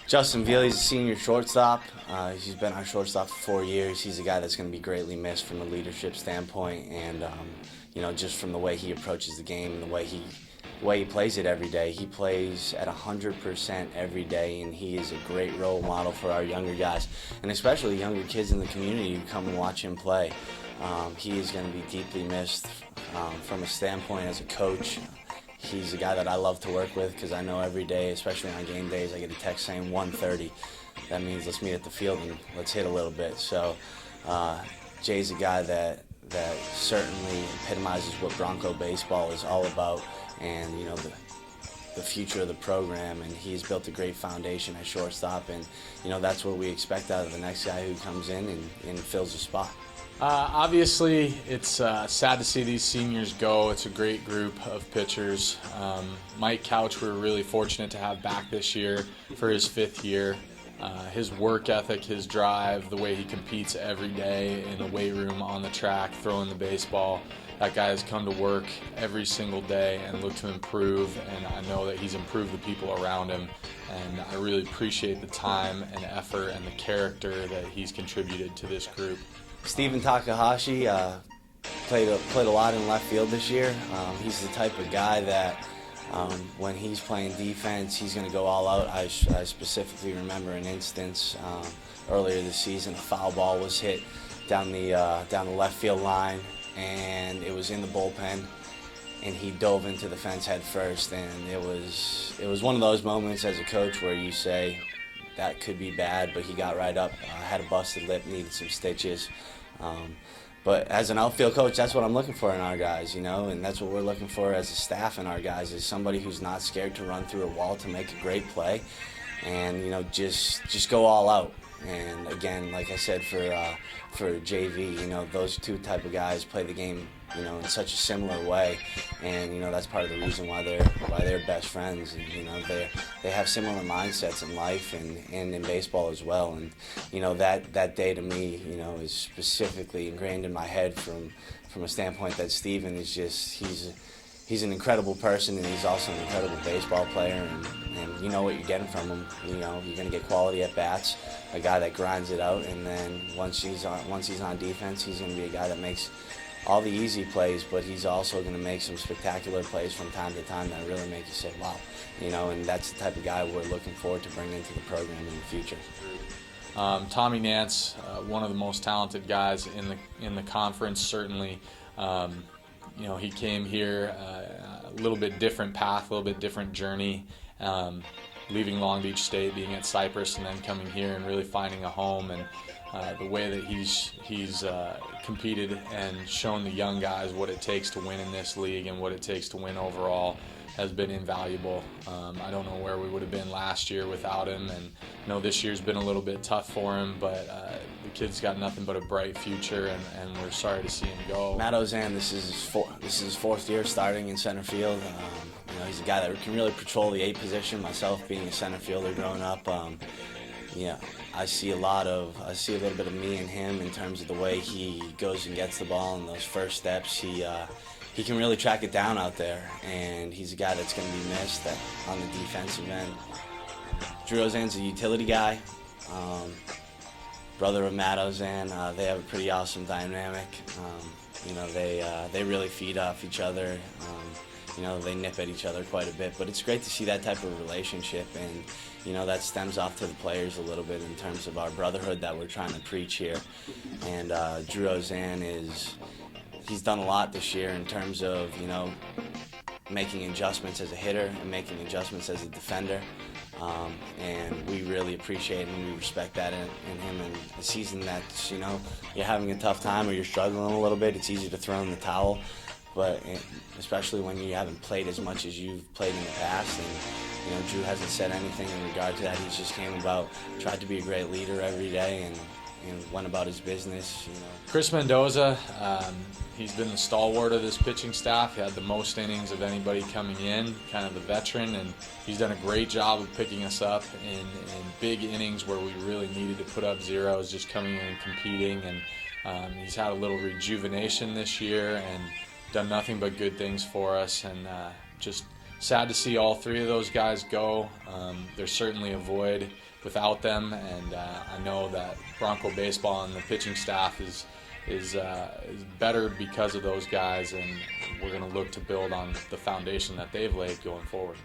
Justin Vealey's a senior shortstop. He's been our shortstop for 4 years. He's a guy that's going to be greatly missed from a leadership standpoint, and just from the way he approaches the game and the way he plays it every day. He plays at 100% every day, and he is a great role model for our younger guys, and especially younger kids in the community who come and watch him play. He is going to be deeply missed from a standpoint as a coach. He's a guy that I love to work with because I know every day, especially on game days, I get a text saying 1:30. That means let's meet at the field and let's hit a little bit. So Jay's a guy that certainly epitomizes what Bronco baseball is all about, and the future of the program. And he's built a great foundation at shortstop, and that's what we expect out of the next guy who comes in and fills the spot. Obviously, it's sad to see these seniors go. It's a great group of pitchers. Mike Couch, we're really fortunate to have back this year for his 5th year. His work ethic, his drive, the way he competes every day in the weight room, on the track, throwing the baseball. That guy has come to work every single day and looked to improve, and I know that he's improved the people around him. And I really appreciate the time and effort and the character that he's contributed to this group. Stephen Takahashi played a lot in left field this year. He's the type of guy that when he's playing defense, he's going to go all out. I specifically remember an instance earlier this season. A foul ball was hit down the left field line, and it was in the bullpen, and he dove into the fence head first. And it was one of those moments as a coach where you say, that could be bad, but he got right up, had a busted lip, needed some stitches. But as an outfield coach, that's what I'm looking for in our guys, and that's what we're looking for as a staff in our guys, is somebody who's not scared to run through a wall to make a great play, and just go all out. And again, like I said, for JV, those two type of guys play the game, in such a similar way, and that's part of the reason why they're best friends. And they have similar mindsets in life and in baseball as well. And that day to me, is specifically ingrained in my head from a standpoint that Steven is just he's an incredible person, and he's also an incredible baseball player, and you know what you're getting from him. You're going to get quality at bats, a guy that grinds it out, and then once he's on defense, he's going to be a guy that makes all the easy plays, but he's also going to make some spectacular plays from time to time that really make you say, wow. And that's the type of guy we're looking forward to bring into the program in the future. Tommy Nance, one of the most talented guys in the conference, certainly. He came here a little bit different path, a little bit different journey, leaving Long Beach State, being at Cypress, and then coming here and really finding a home. And the way that he's competed and shown the young guys what it takes to win in this league and what it takes to win overall has been invaluable. I don't know where we would have been last year without him, and I know this year's been a little bit tough for him, but the kid's got nothing but a bright future, and we're sorry to see him go. Matt Ozan, this is his 4th year starting in center field. He's a guy that can really patrol the 8 position. Myself being a center fielder growing up, I see a little bit of me in him in terms of the way he goes and gets the ball and those first steps. He can really track it down out there, and he's a guy that's going to be missed on the defensive end. Drew Ozan's a utility guy, brother of Matt Ozan. They have a pretty awesome dynamic. They really feed off each other. They nip at each other quite a bit, but it's great to see that type of relationship, and that stems off to the players a little bit in terms of our brotherhood that we're trying to preach here. And Drew Ozan he's done a lot this year in terms of making adjustments as a hitter and making adjustments as a defender, and we really appreciate and we respect that in him. And a season that's you're having a tough time or you're struggling a little bit, it's easy to throw in the towel. But especially when you haven't played as much as you've played in the past, and Drew hasn't said anything in regard to that. He's just tried to be a great leader every day, and went about his business. Chris Mendoza, he's been the stalwart of this pitching staff. He had the most innings of anybody coming in, kind of the veteran, and he's done a great job of picking us up in big innings where we really needed to put up zeros, just coming in and competing. And he's had a little rejuvenation this year and done nothing but good things for us, and just sad to see all three of those guys go. There's certainly a void without them, and I know that Bronco baseball and the pitching staff is better because of those guys, and we're going to look to build on the foundation that they've laid going forward.